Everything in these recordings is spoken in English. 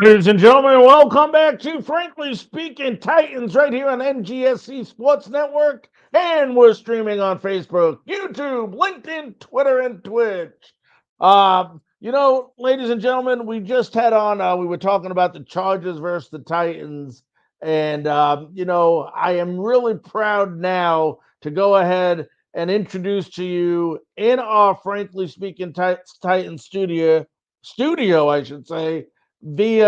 Ladies and gentlemen, welcome back to Frankly Speaking Titans right here on NGSC Sports Network. And we're streaming on Facebook, YouTube, LinkedIn, Twitter, and Twitch. Ladies and gentlemen, we just had on, we were talking about the Chargers versus the Titans. And, I am really proud now to go ahead and introduce to you in our Frankly Speaking Titans studio, I should say, via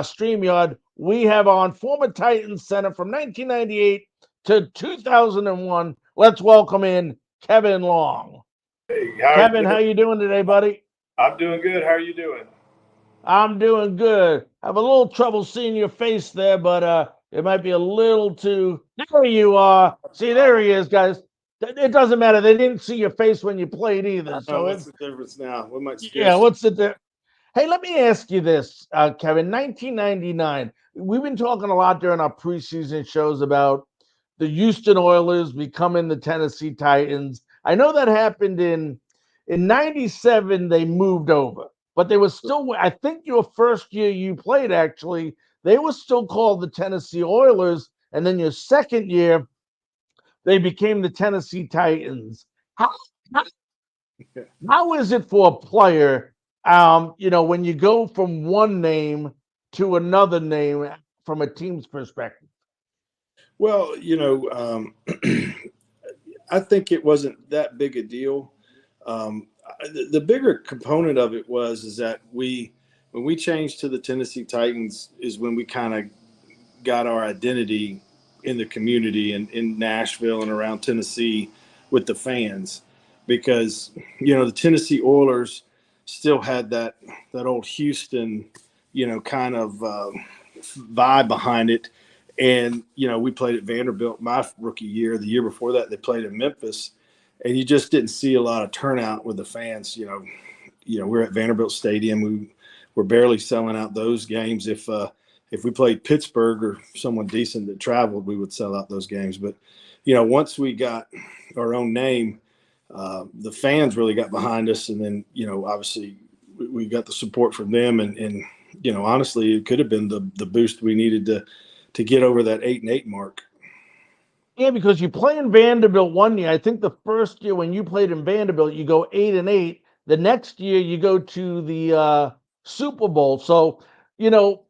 StreamYard. We have on former Titans center from 1998 to 2001. Let's welcome in Kevin Long. Hey, how are you Kevin, how doing? you doing today, buddy? I'm doing good. How are you doing? I'm doing good. I have a little trouble seeing your face there, but it might be a little too. There you are. See, there he is, guys. It doesn't matter. They didn't see your face when you played either. So What's it's the difference now? We might yeah. scarce. What's the Hey, let me ask you this, Kevin. 1999. We've been talking a lot during our preseason shows about the Houston Oilers becoming the Tennessee Titans. I know that happened in '97. They moved over, but they were still. I think your first year you played, actually, they were still called the Tennessee Oilers, and then your second year they became the Tennessee Titans. How, how how is it for a player, when you go from one name to another name from a team's perspective? Well, I think it wasn't that big a deal. The bigger component of it was is that when we changed to the Tennessee Titans is when we kind of got our identity in the community and in Nashville and around Tennessee with the fans, because the Tennessee Oilers still had that old Houston kind of vibe behind it. And we played at Vanderbilt my rookie year. The year before that, they played in Memphis, and you just didn't see a lot of turnout with the fans. We're at Vanderbilt Stadium. We were barely selling out those games. If we played Pittsburgh or someone decent that traveled, we would sell out those games. But once we got our own name, the fans really got behind us, and then obviously we got the support from them, and honestly, it could have been the boost we needed to get over that 8-8 mark. Yeah, because you play in Vanderbilt one year. I think the first year when you played in Vanderbilt, you go 8-8. The next year you go to the Super Bowl. So,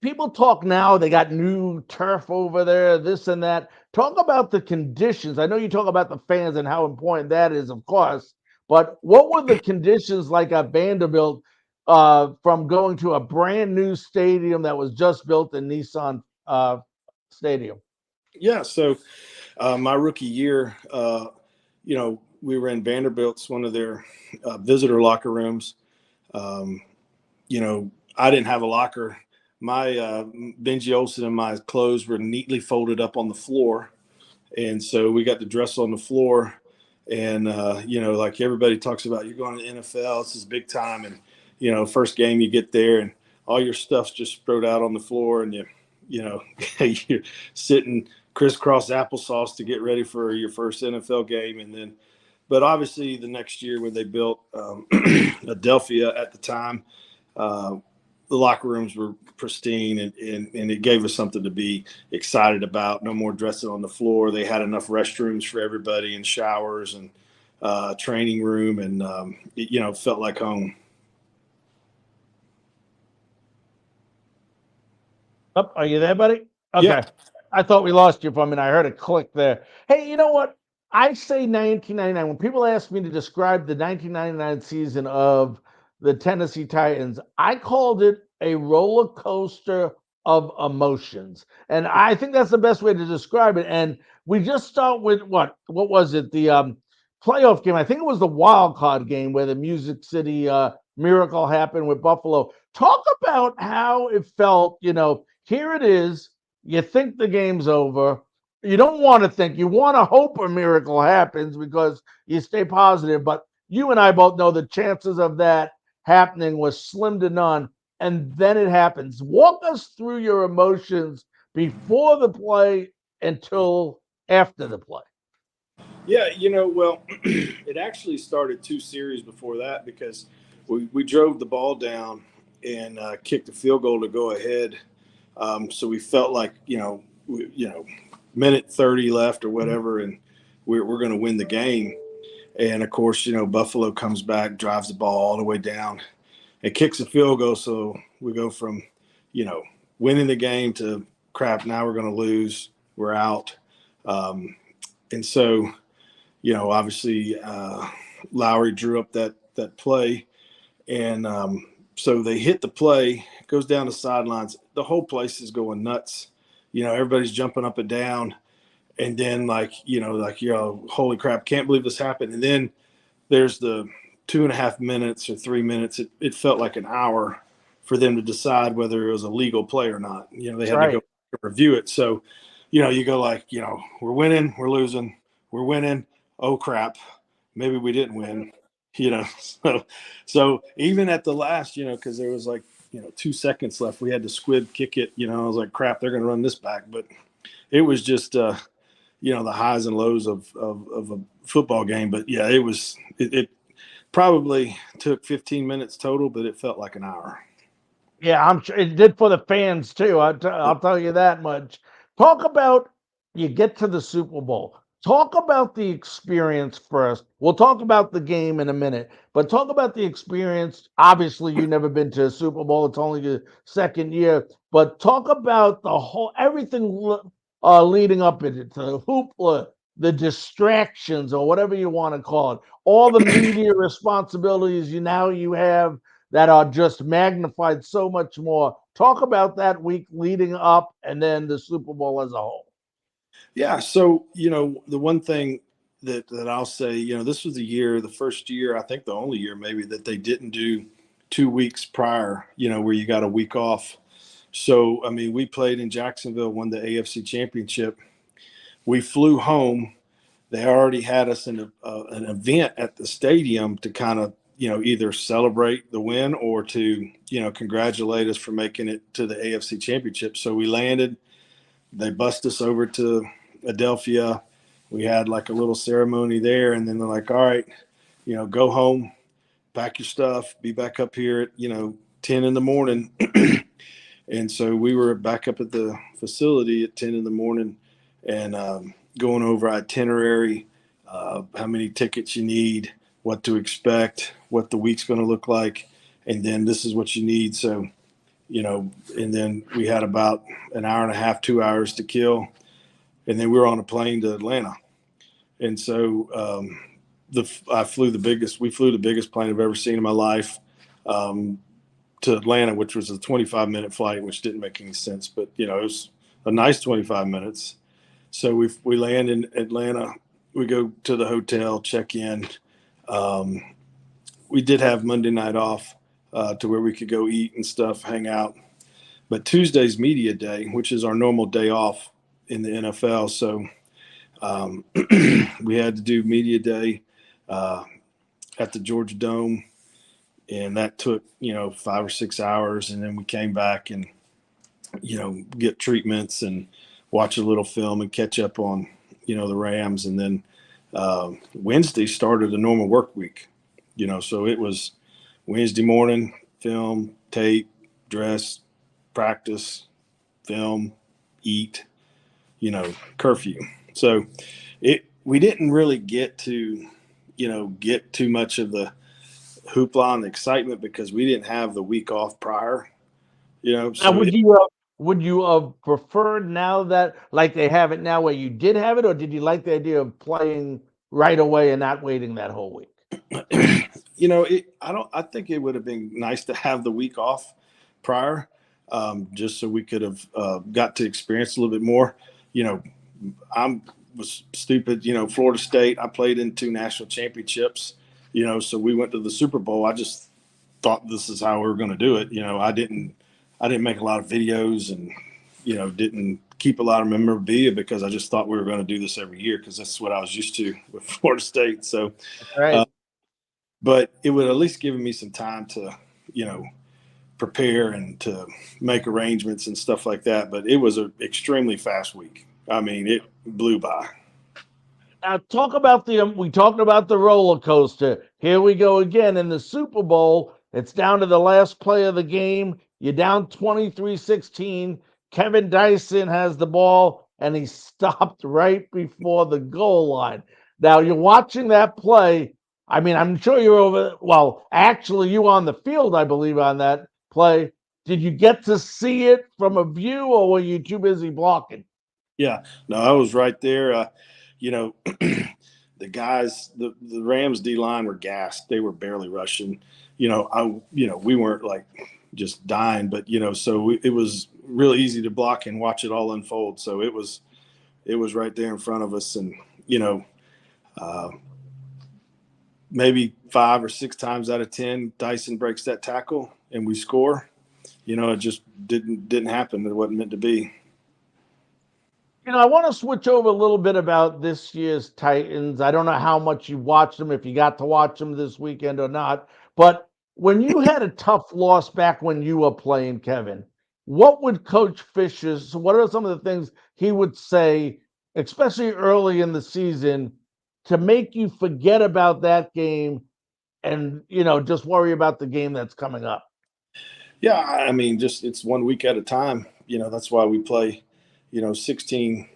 people talk now, they got new turf over there, this and that. Talk about the conditions. I know you talk about the fans and how important that is, of course. But what were the conditions like at Vanderbilt from going to a brand new stadium that was just built in Nissan Stadium? Yeah, so my rookie year, we were in Vanderbilt's one of their visitor locker rooms. Um, I didn't have a locker. My Benji Olsen and my clothes were neatly folded up on the floor, and so we got to dress on the floor. And like everybody talks about, you're going to the NFL. This is big time, and first game you get there, and all your stuff's just spread out on the floor, and you're sitting crisscross applesauce to get ready for your first NFL game, and then. But obviously, the next year when they built Adelphia at the time, uh, the locker rooms were pristine, and it gave us something to be excited about. No more dressing on the floor. They had enough restrooms for everybody and showers and training room, and it felt like home. Oh, are you there, buddy? Yeah. Okay. I thought we lost you for a minute. I heard a click there. Hey, you know what? I say 1999. When people ask me to describe the 1999 season of the Tennessee Titans, I called it a roller coaster of emotions. And I think that's the best way to describe it. And we just start with what? What was it? The playoff game. I think it was the wild card game where the Music City miracle happened with Buffalo. Talk about how it felt, here it is. You think the game's over. You don't want to think. You want to hope a miracle happens because you stay positive. But you and I both know the chances of that happening was slim to none. And then it happens. Walk us through your emotions before the play until after the play. Yeah, well, it actually started two series before that because we drove the ball down and kicked a field goal to go ahead. So we felt like, minute 30 left or whatever, and we're going to win the game. And of course, Buffalo comes back, drives the ball all the way down, and kicks a field goal. So we go from, winning the game to crap. Now we're going to lose. We're out. And so, obviously Lowry drew up that play, and so they hit the play, goes down the sidelines. The whole place is going nuts. Everybody's jumping up and down. And then holy crap, can't believe this happened. And then there's the 2.5 minutes or 3 minutes. It felt like an hour for them to decide whether it was a legal play or not. They had to go review it. So, you go like, we're winning, we're losing, we're winning. Oh crap, maybe we didn't win. So even at the last, because there was 2 seconds left, we had to squib kick it. I was like, crap, they're going to run this back. But it was just, the highs and lows of a football game. But yeah, it probably took 15 minutes total, but it felt like an hour. Yeah, I'm sure it did for the fans too. I'll tell you that much. Talk about, you get to the Super Bowl. Talk about the experience first. We'll talk about the game in a minute, but talk about the experience. Obviously, you've never been to a Super Bowl. It's only your second year, but talk about the whole, everything leading up into the hoopla, the distractions, or whatever you want to call it, all the media responsibilities you have that are just magnified so much more. Talk about that week leading up and then the Super Bowl as a whole. Yeah. So, the one thing that I'll say, this was the first year, I think the only year maybe, that they didn't do 2 weeks prior, where you got a week off. So, I mean, we played in Jacksonville, won the AFC Championship. We flew home. They already had us in an event at the stadium to kind of, either celebrate the win or to, congratulate us for making it to the AFC Championship. So we landed. They bussed us over to Adelphia. We had like a little ceremony there, and then they're like, all right, go home, pack your stuff, be back up here at, 10 in the morning. And so we were back up at the facility at 10 in the morning and going over itinerary, how many tickets you need, what to expect, what the week's going to look like, and then this is what you need. So, and then we had about an hour and a half, 2 hours to kill. And then we were on a plane to Atlanta. And so we flew the biggest plane I've ever seen in my life to Atlanta, which was a 25-minute flight, which didn't make any sense. But, it was a nice 25 minutes. So we land in Atlanta. We go to the hotel, check in. We did have Monday night off to where we could go eat and stuff, hang out. But Tuesday's media day, which is our normal day off in the NFL. So we had to do media day at the Georgia Dome. And that took, 5 or 6 hours. And then we came back and, get treatments and watch a little film and catch up on, the Rams. And then Wednesday started a normal work week, so it was Wednesday morning, film, tape, dress, practice, film, eat, curfew. So we didn't really get to, get too much of the hoopla and the excitement because we didn't have the week off prior, So now, would you have preferred now that like they have it now where you did have it, or did you like the idea of playing right away and not waiting that whole week? I think it would have been nice to have the week off prior, just so we could have got to experience a little bit more. I was stupid. Florida State. I played in 2 national championships. So we went to the Super Bowl. I just thought this is how we were going to do it. I didn't make a lot of videos and didn't keep a lot of memorabilia because I just thought we were going to do this every year because that's what I was used to with Florida State. So. Right. But it would at least given me some time to, prepare and to make arrangements and stuff like that. But it was an extremely fast week. I mean, it blew by. Now talk about we talked about the roller coaster. Here we go again in the Super Bowl. It's down to the last play of the game. You're down 23-16. Kevin Dyson has the ball, and he stopped right before the goal line. Now, you're watching that play. I mean, I'm sure you're actually, you on the field, I believe, on that play. Did you get to see it from a view, or were you too busy blocking? Yeah, no, I was right there. You know, the guys, the Rams D line were gassed. They were barely rushing. We weren't like just dying, but it was real easy to block and watch it all unfold. So it was right there in front of us, and uh, maybe 5 or 6 times out of 10, Dyson breaks that tackle and we score. It just didn't happen. It wasn't meant to be. I want to switch over a little bit about this year's Titans. I don't know how much you watched them, if you got to watch them this weekend or not. But when you had a tough loss back when you were playing, Kevin, what would Coach Fisher's, what are some of the things he would say, especially early in the season, to make you forget about that game and, just worry about the game that's coming up? Yeah, I mean, just it's one week at a time. That's why we play, 16,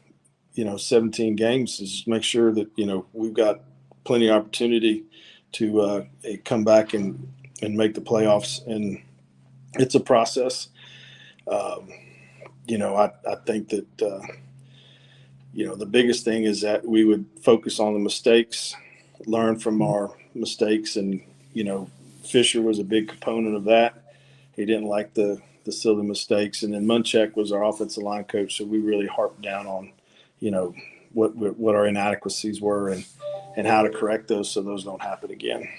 17 games, is make sure that, we've got plenty of opportunity to come back and make the playoffs. And it's a process. Um, I think that, the biggest thing is that we would focus on the mistakes, learn from our mistakes. And, Fisher was a big component of that. He didn't like the silly mistakes. And then Munchak was our offensive line coach, so we really harped down on, what our inadequacies were and how to correct those so those don't happen again.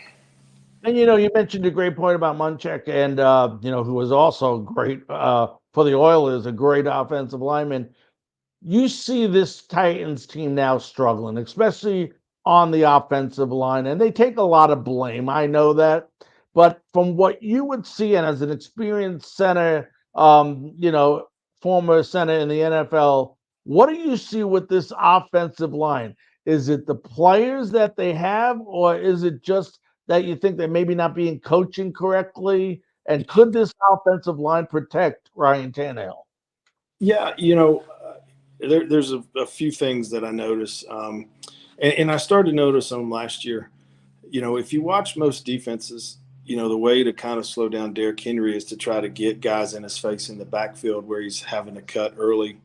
And you mentioned a great point about Munchak, and who was also great for the Oilers, a great offensive lineman. You see this Titans team now struggling, especially on the offensive line, and they take a lot of blame. I know that. But from what you would see, and as an experienced center, former center in the NFL, what do you see with this offensive line? Is it the players that they have, or is it just that you think they're maybe not being coaching correctly? And could this offensive line protect Ryan Tannehill? Yeah, there's a few things that I notice, and I started to notice them last year. If you watch most defenses, the way to kind of slow down Derrick Henry is to try to get guys in his face in the backfield where he's having to cut early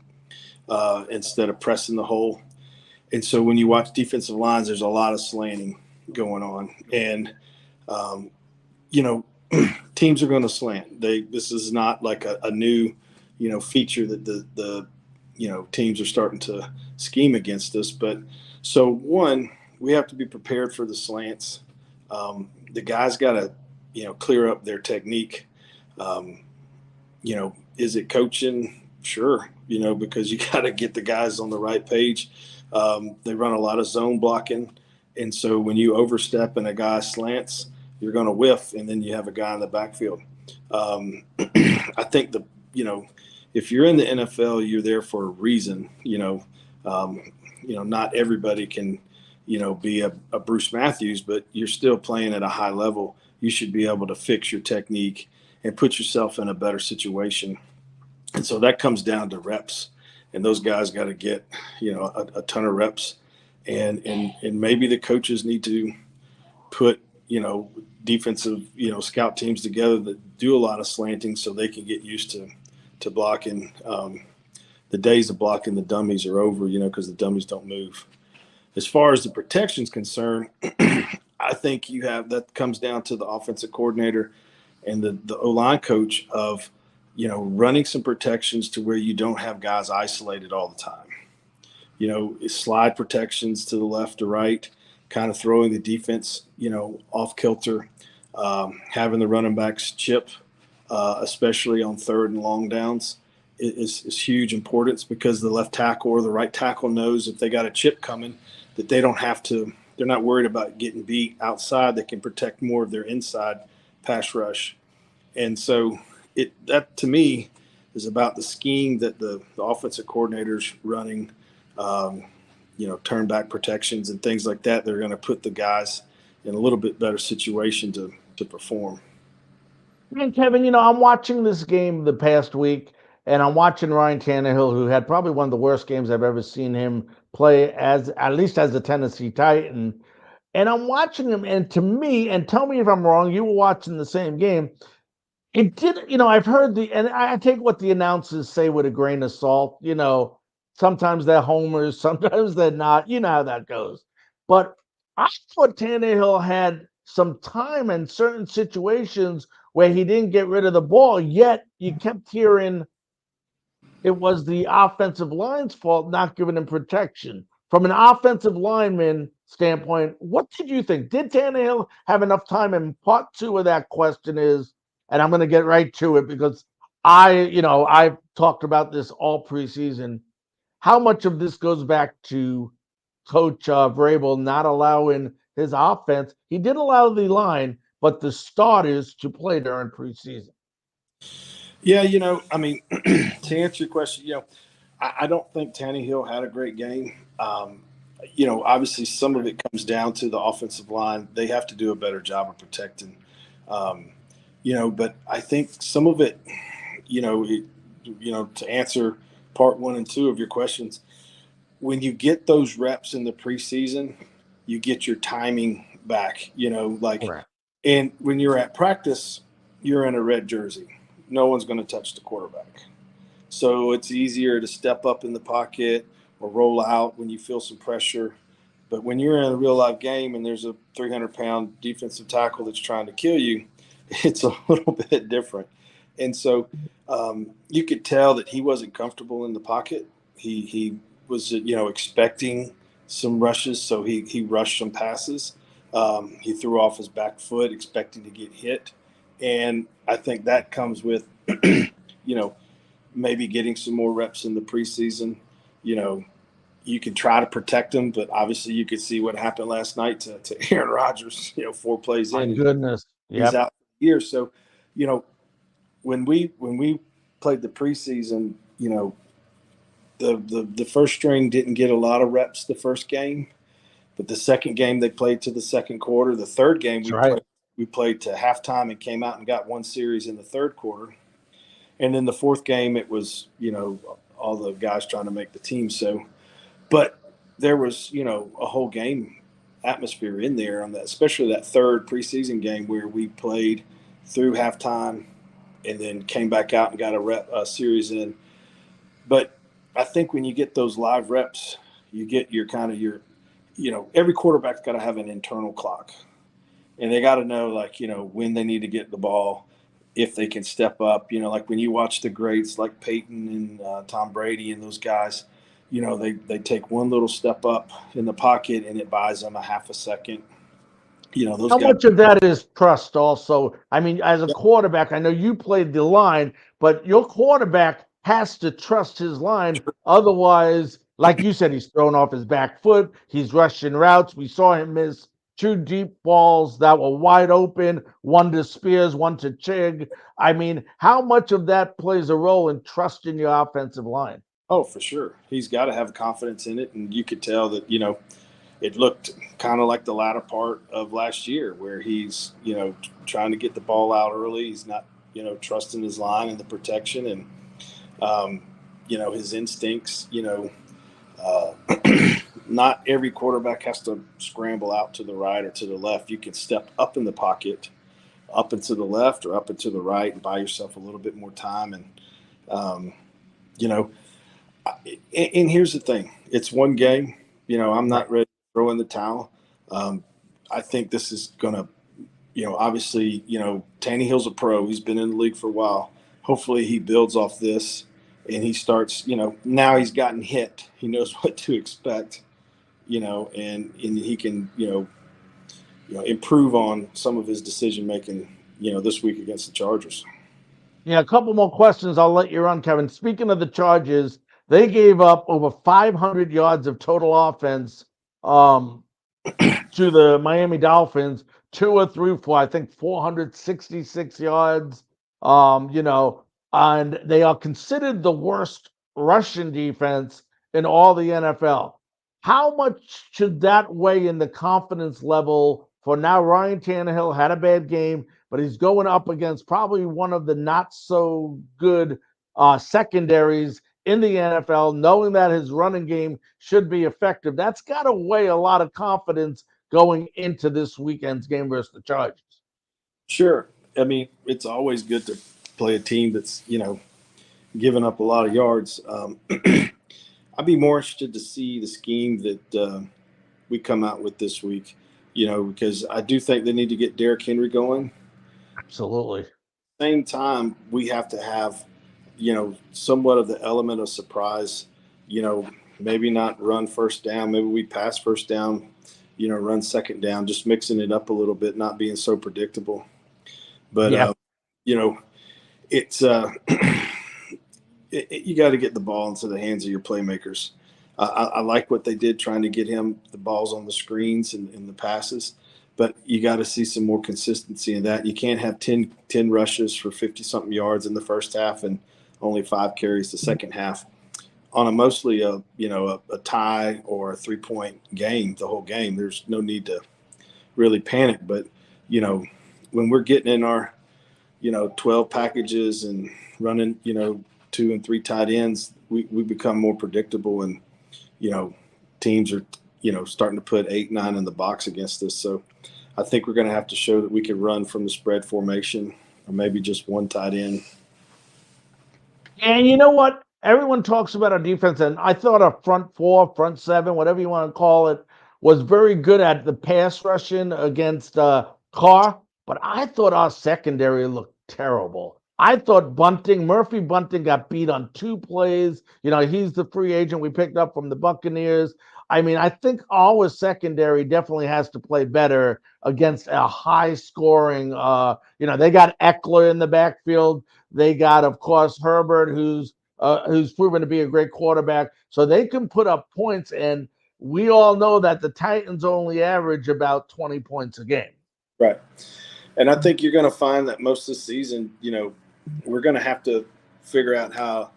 instead of pressing the hole. And so when you watch defensive lines, there's a lot of slanting going on, and um, teams are going to slant. This is not like a new feature that the teams are starting to scheme against us. But so one, we have to be prepared for the slants. The guys got to clear up their technique. Is it coaching? Sure, because you got to get the guys on the right page. They run a lot of zone blocking, and so when you overstep and a guy slants, you're going to whiff, and then you have a guy in the backfield. I think if you're in the NFL, you're there for a reason. Not everybody can, be a Bruce Matthews, but you're still playing at a high level. You should be able to fix your technique and put yourself in a better situation. And so that comes down to reps, and those guys got to get, a ton of reps, and maybe the coaches need to put, defensive, scout teams together that do a lot of slanting so they can get used to blocking. The days of blocking the dummies are over, because the dummies don't move. As far as the protection's concerned, I think that comes down to the offensive coordinator and the O-line coach of, running some protections to where you don't have guys isolated all the time. Slide protections to the left or right, kind of throwing the defense, off kilter, having the running backs chip, especially on third and long downs, is huge importance, because the left tackle or the right tackle knows if they got a chip coming that they don't have to, they're not worried about getting beat outside. They can protect more of their inside pass rush. And so that to me is about the scheme that the offensive coordinator's running, turn back protections and things like that. They're going to put the guys in a little bit better situation to perform. And Kevin, I'm watching this game the past week, and I'm watching Ryan Tannehill, who had probably one of the worst games I've ever seen him play, as at least as a Tennessee Titan. And I'm watching him, and to me, and tell me if I'm wrong, you were watching the same game. It did, I've heard and I take what the announcers say with a grain of salt. Sometimes they're homers, sometimes they're not. You know how that goes. But I thought Tannehill had some time in certain situations where he didn't get rid of the ball, yet you kept hearing it was the offensive line's fault not giving him protection. From an offensive lineman standpoint, what did you think? Did Tannehill have enough time? And part two of that question is, and I'm going to get right to it because I've talked about this all preseason. How much of this goes back to Coach Vrabel not allowing his offense? He did allow the line, but the starters to play during preseason. Yeah, I mean, to answer your question, I don't think Tannehill had a great game. Obviously some of it comes down to the offensive line. They have to do a better job of protecting. But I think some of it, to answer part one and two of your questions, when you get those reps in the preseason, you get your timing back, Correct. and when you're at practice, you're in a red jersey. No one's going to touch the quarterback. So it's easier to step up in the pocket or roll out when you feel some pressure. But when you're in a real life game and there's a 300-pound defensive tackle that's trying to kill you, it's a little bit different. And so you could tell that he wasn't comfortable in the pocket. He was, expecting some rushes, so he rushed some passes. He threw off his back foot, expecting to get hit. And I think that comes with, maybe getting some more reps in the preseason. You can try to protect him, but obviously you could see what happened last night to Aaron Rodgers, 4 plays My in. goodness. He's Yep. out for the year. So, when we played the preseason, the first string didn't get a lot of reps the first game, but the second game they played to the second quarter. The third game That's right. we played to halftime and came out and got one series in the third quarter. And then the fourth game, it was, all the guys trying to make the team. So, but there was, a whole game atmosphere in there on that, especially that third preseason game where we played through halftime and then came back out and got a series in. But I think when you get those live reps, you get your every quarterback's got to have an internal clock, and they got to know when they need to get the ball, if they can step up. Like when you watch the greats like Peyton and Tom Brady and those guys, they take one little step up in the pocket and it buys them a half a second. Those How guys. much of that is trust also? I mean, as a quarterback, I know you played the line, but your quarterback has to trust his line. Otherwise, like you said, he's thrown off his back foot. He's rushing routes. We saw him miss two deep balls that were wide open, one to Spears, one to Chig. I mean, how much of that plays a role in trusting your offensive line? Oh, for sure. He's got to have confidence in it. And you could tell that, it looked kind of like the latter part of last year where he's, trying to get the ball out early. He's not, trusting his line and the protection and, his instincts, not every quarterback has to scramble out to the right or to the left. You can step up in the pocket, up and to the left or up and to the right and buy yourself a little bit more time. And, and here's the thing. It's one game. I'm not ready to throw in the towel. I think this is going to, obviously, Tannehill's a pro. He's been in the league for a while. Hopefully he builds off this and he starts, now he's gotten hit. He knows what to expect, and he can, improve on some of his decision making, this week against the Chargers. Yeah, a couple more questions. I'll let you run, Kevin. Speaking of the Chargers, they gave up over 500 yards of total offense to the Miami Dolphins. Tua threw for, I think, 466 yards. And they are considered the worst rushing defense in all the NFL. How much should that weigh in the confidence level for now. Ryan Tannehill had a bad game, but he's going up against probably one of the not so good secondaries in the NFL, knowing that his running game should be effective. That's got to weigh a lot of confidence going into this weekend's game versus the Chargers. Sure. I mean, it's always good to play a team that's, giving up a lot of yards. I'd be more interested to see the scheme that we come out with this week, because I do think they need to get Derrick Henry going. Absolutely. Same time, we have to have, somewhat of the element of surprise, maybe not run first down. Maybe we pass first down, run second down, just mixing it up a little bit, not being so predictable. But, it's you got to get the ball into the hands of your playmakers. I like what they did trying to get him the balls on the screens and the passes, but you got to see some more consistency in that. You can't have 10 rushes for 50-something yards in the first half and only 5 carries the second half on a mostly a tie or a 3-point game, the whole game. There's no need to really panic, but, when we're getting in our, 12 packages and running, 2 and 3 tight ends, we become more predictable, and teams are starting to put 8, 9 in the box against us. So I think we're going to have to show that we can run from the spread formation, or maybe just one tight end. And you know what? Everyone talks about our defense, and I thought our front 4, front 7, whatever you want to call it, was very good at the pass rushing against Carr. But I thought our secondary looked terrible. I thought Murphy Bunting got beat on 2 plays. He's the free agent we picked up from the Buccaneers. I mean, I think our secondary definitely has to play better against a high-scoring. They got Eckler in the backfield. They got, of course, Herbert, who's proven to be a great quarterback. So they can put up points, and we all know that the Titans only average about 20 points a game. Right. And I think you're going to find that most of the season, we're going to have to figure out how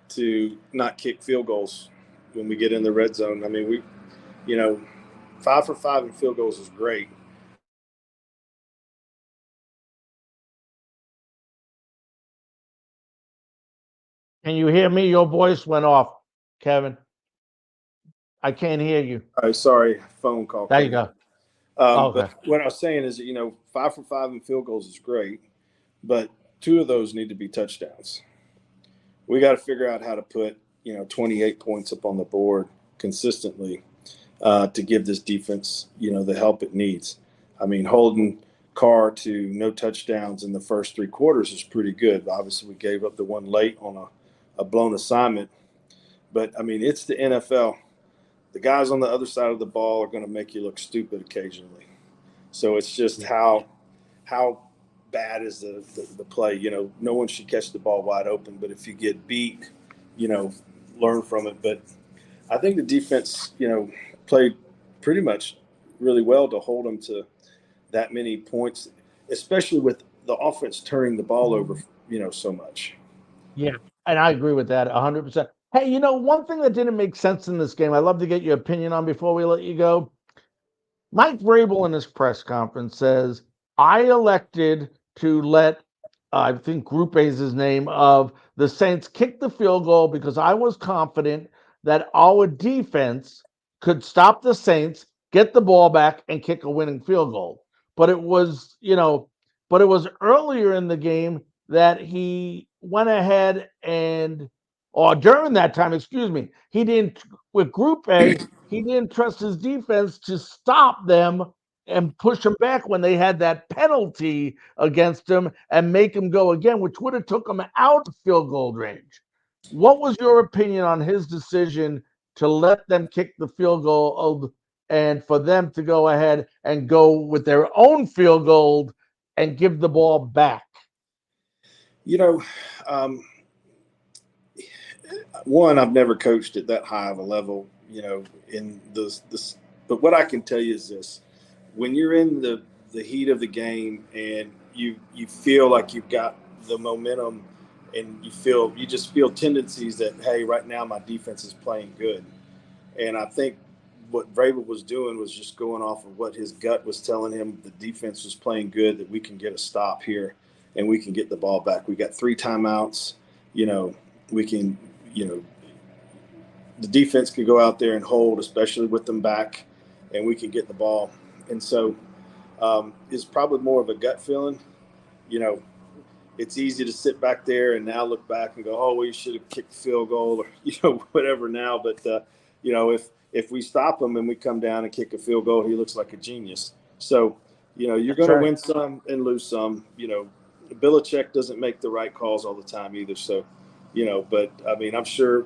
to not kick field goals when we get in the red zone. I mean, 5 for 5 in field goals is great. Can you hear me? Your voice went off, Kevin. I can't hear you. Oh, sorry, phone call. There you go. Okay. But what I was saying is, 5 for 5 in field goals is great, but 2 of those need to be touchdowns. We got to figure out how to put, 28 points up on the board consistently to give this defense, the help it needs. I mean, holding Carr to no touchdowns in the first 3 quarters is pretty good. Obviously, we gave up the one late on a blown assignment. But, I mean, it's the NFL. The guys on the other side of the ball are going to make you look stupid occasionally. So it's just how bad is the play. No one should catch the ball wide open. But if you get beat, learn from it. But I think the defense, played pretty much really well to hold them to that many points, especially with the offense turning the ball over, so much. Yeah, and I agree with that 100%. Hey, one thing that didn't make sense in this game, I'd love to get your opinion on before we let you go. Mike Vrabel in his press conference says, I elected to let, I think Group A is his name, of the Saints kick the field goal because I was confident that our defense could stop the Saints, get the ball back, and kick a winning field goal. But it was, earlier in the game that he went ahead or during that time, he didn't, with Group A, he didn't trust his defense to stop them and push them back when they had that penalty against them and make them go again, which would have took them out of field goal range. What was your opinion on his decision to let them kick the field goal and for them to go ahead and go with their own field goal and give the ball back? One, I've never coached at that high of a level, in this. But what I can tell you is this: when you're in the heat of the game and you feel like you've got the momentum, and you just feel tendencies that, hey, right now my defense is playing good, and I think what Vrabel was doing was just going off of what his gut was telling him. The defense was playing good, that we can get a stop here and we can get the ball back. We got 3 timeouts. We can, the defense can go out there and hold, especially with them back, and we can get the ball. And so it's probably more of a gut feeling. It's easy to sit back there and now look back and go, oh, well, you should have kicked the field goal or, whatever now. But, if we stop him and we come down and kick a field goal, he looks like a genius. So, you're going to win some and lose some. Belichick doesn't make the right calls all the time either. So, but I mean, I'm sure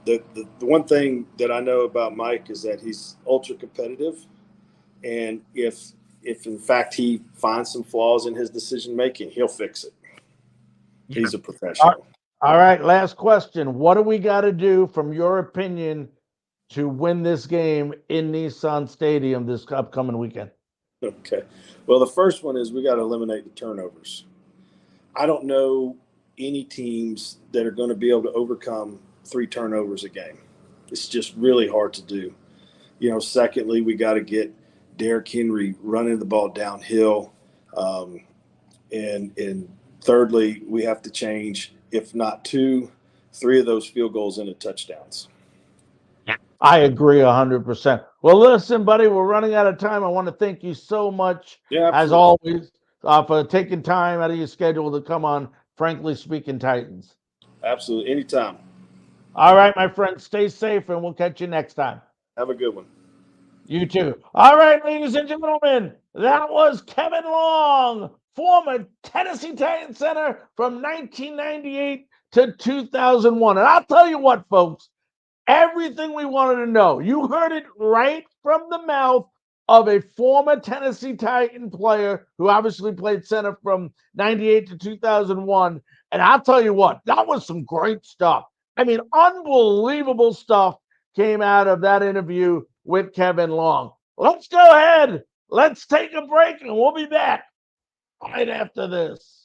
the one thing that I know about Mike is that he's ultra competitive. And if in fact he finds some flaws in his decision making, he'll fix it. He's a professional. All right. Last question. What do we got to do, from your opinion, to win this game in Nissan Stadium this upcoming weekend? Okay. Well, the first one is we got to eliminate the turnovers. I don't know any teams that are going to be able to overcome 3 turnovers a game. It's just really hard to do. Secondly, we got to get Derrick Henry running the ball downhill. And thirdly, we have to change, if not 2, 3 of those field goals into touchdowns. I agree 100%. Well, listen, buddy, we're running out of time. I want to thank you so much, as always, for taking time out of your schedule to come on Frankly Speaking Titans. Absolutely. Anytime. All right, my friend, stay safe, and we'll catch you next time. Have a good one. You too. All right, ladies and gentlemen, that was Kevin Long, former Tennessee Titans center from 1998 to 2001. And I'll tell you what, folks, everything we wanted to know, you heard it right from the mouth of a former Tennessee Titan player who obviously played center from 98 to 2001. And I'll tell you what, that was some great stuff. I mean, unbelievable stuff came out of that interview with Kevin Long. Let's go ahead. Let's take a break, and we'll be back right after this.